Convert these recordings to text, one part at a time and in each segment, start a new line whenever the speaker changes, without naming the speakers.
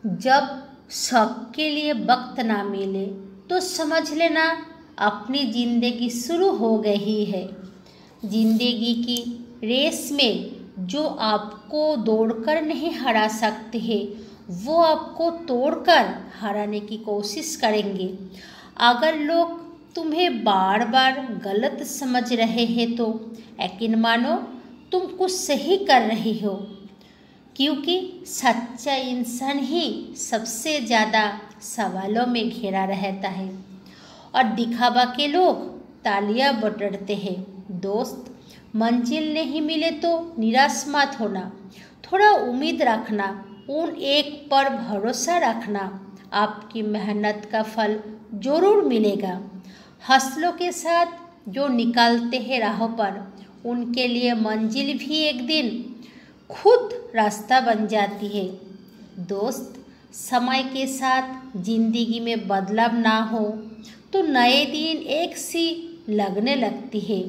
जब शौक के लिए वक्त ना मिले तो समझ लेना अपनी ज़िंदगी शुरू हो गई है। ज़िंदगी की रेस में जो आपको दौड़कर नहीं हरा सकते हैं वो आपको तोड़कर हराने की कोशिश करेंगे। अगर लोग तुम्हें बार बार गलत समझ रहे हैं तो यकीन मानो तुम कुछ सही कर रही हो, क्योंकि सच्चा इंसान ही सबसे ज़्यादा सवालों में घिरा रहता है और दिखावा के लोग तालियां बटोरते हैं। दोस्त, मंजिल नहीं मिले तो निराश मत होना, थोड़ा उम्मीद रखना, उन एक पर भरोसा रखना, आपकी मेहनत का फल जरूर मिलेगा। हौसलों के साथ जो निकलते हैं राहों पर, उनके लिए मंजिल भी एक दिन खुद रास्ता बन जाती है। दोस्त, समय के साथ जिंदगी में बदलाव ना हो तो नए दिन एक सी लगने लगती है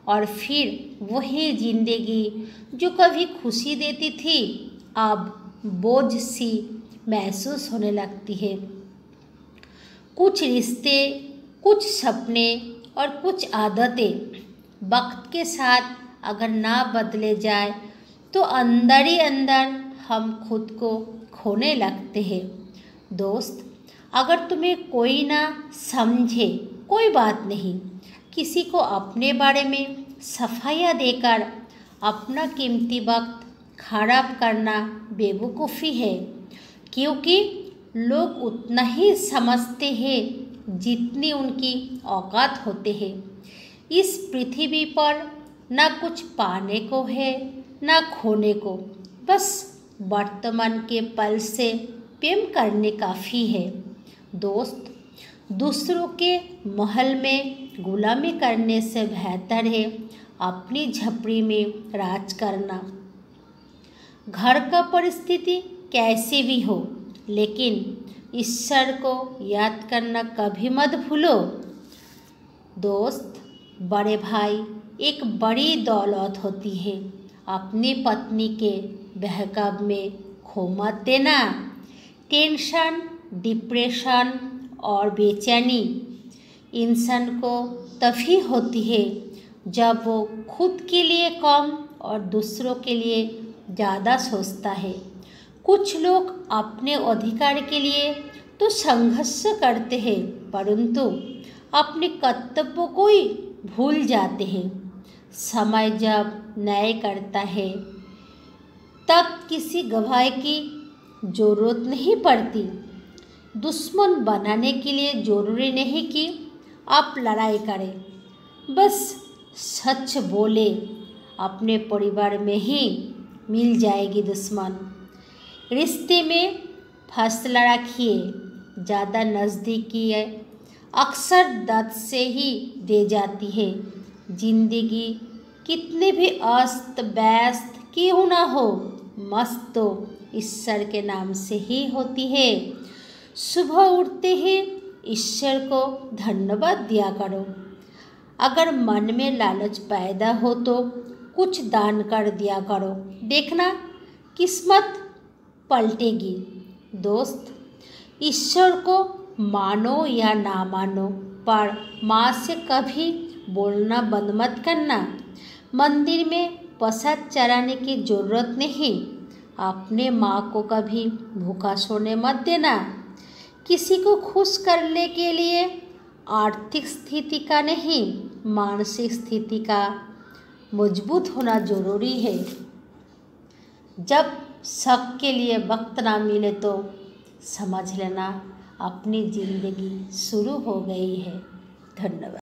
और फिर वही जिंदगी जो कभी खुशी देती थी अब बोझ सी महसूस होने लगती है। कुछ रिश्ते, कुछ सपने और कुछ आदतें वक्त के साथ अगर ना बदले जाए तो अंदर ही अंदर हम खुद को खोने लगते हैं। दोस्त, अगर तुम्हें कोई ना समझे कोई बात नहीं, किसी को अपने बारे में सफाइयाँ देकर अपना कीमती वक्त खराब करना बेवकूफ़ी है, क्योंकि लोग उतना ही समझते हैं जितनी उनकी औकात होते हैं। इस पृथ्वी पर ना कुछ पाने को है ना खोने को, बस वर्तमान के पल से प्रेम करने काफ़ी है। दोस्त, दूसरों के महल में गुलामी करने से बेहतर है अपनी झोपड़ी में राज करना। घर का परिस्थिति कैसी भी हो, लेकिन ईश्वर को याद करना कभी मत भूलो। दोस्त, बड़े भाई एक बड़ी दौलत होती है, अपनी पत्नी के बहकाव में खो मत देना। टेंशन, डिप्रेशन और बेचैनी इंसान को तभी होती है जब वो खुद के लिए कम और दूसरों के लिए ज़्यादा सोचता है। कुछ लोग अपने अधिकार के लिए तो संघर्ष करते हैं, परंतु अपने कर्तव्यों को ही भूल जाते हैं। समय जब न्याय करता है तब किसी गवाह की ज़रूरत नहीं पड़ती। दुश्मन बनाने के लिए ज़रूरी नहीं कि आप लड़ाई करें, बस सच बोले, अपने परिवार में ही मिल जाएगी दुश्मन। रिश्ते में फैसला रखिए, ज़्यादा नज़दीकी है अक्सर दर्द से ही दे जाती है। जिंदगी कितने भी अस्त व्यस्त क्यों ना हो, मस्त तो ईश्वर के नाम से ही होती है। सुबह उठते ही ईश्वर को धन्यवाद दिया करो। अगर मन में लालच पैदा हो तो कुछ दान कर दिया करो, देखना किस्मत पलटेगी। दोस्त, ईश्वर को मानो या ना मानो, पर माँ से कभी बोलना बंद मत करना। मंदिर में प्रसाद चढ़ाने की ज़रूरत नहीं, अपने माँ को कभी भूखा सोने मत देना। किसी को खुश करने के लिए आर्थिक स्थिति का नहीं, मानसिक स्थिति का मजबूत होना जरूरी है। जब शौक के लिए वक्त ना मिले तो समझ लेना अपनी ज़िंदगी शुरू हो गई है। धन्यवाद।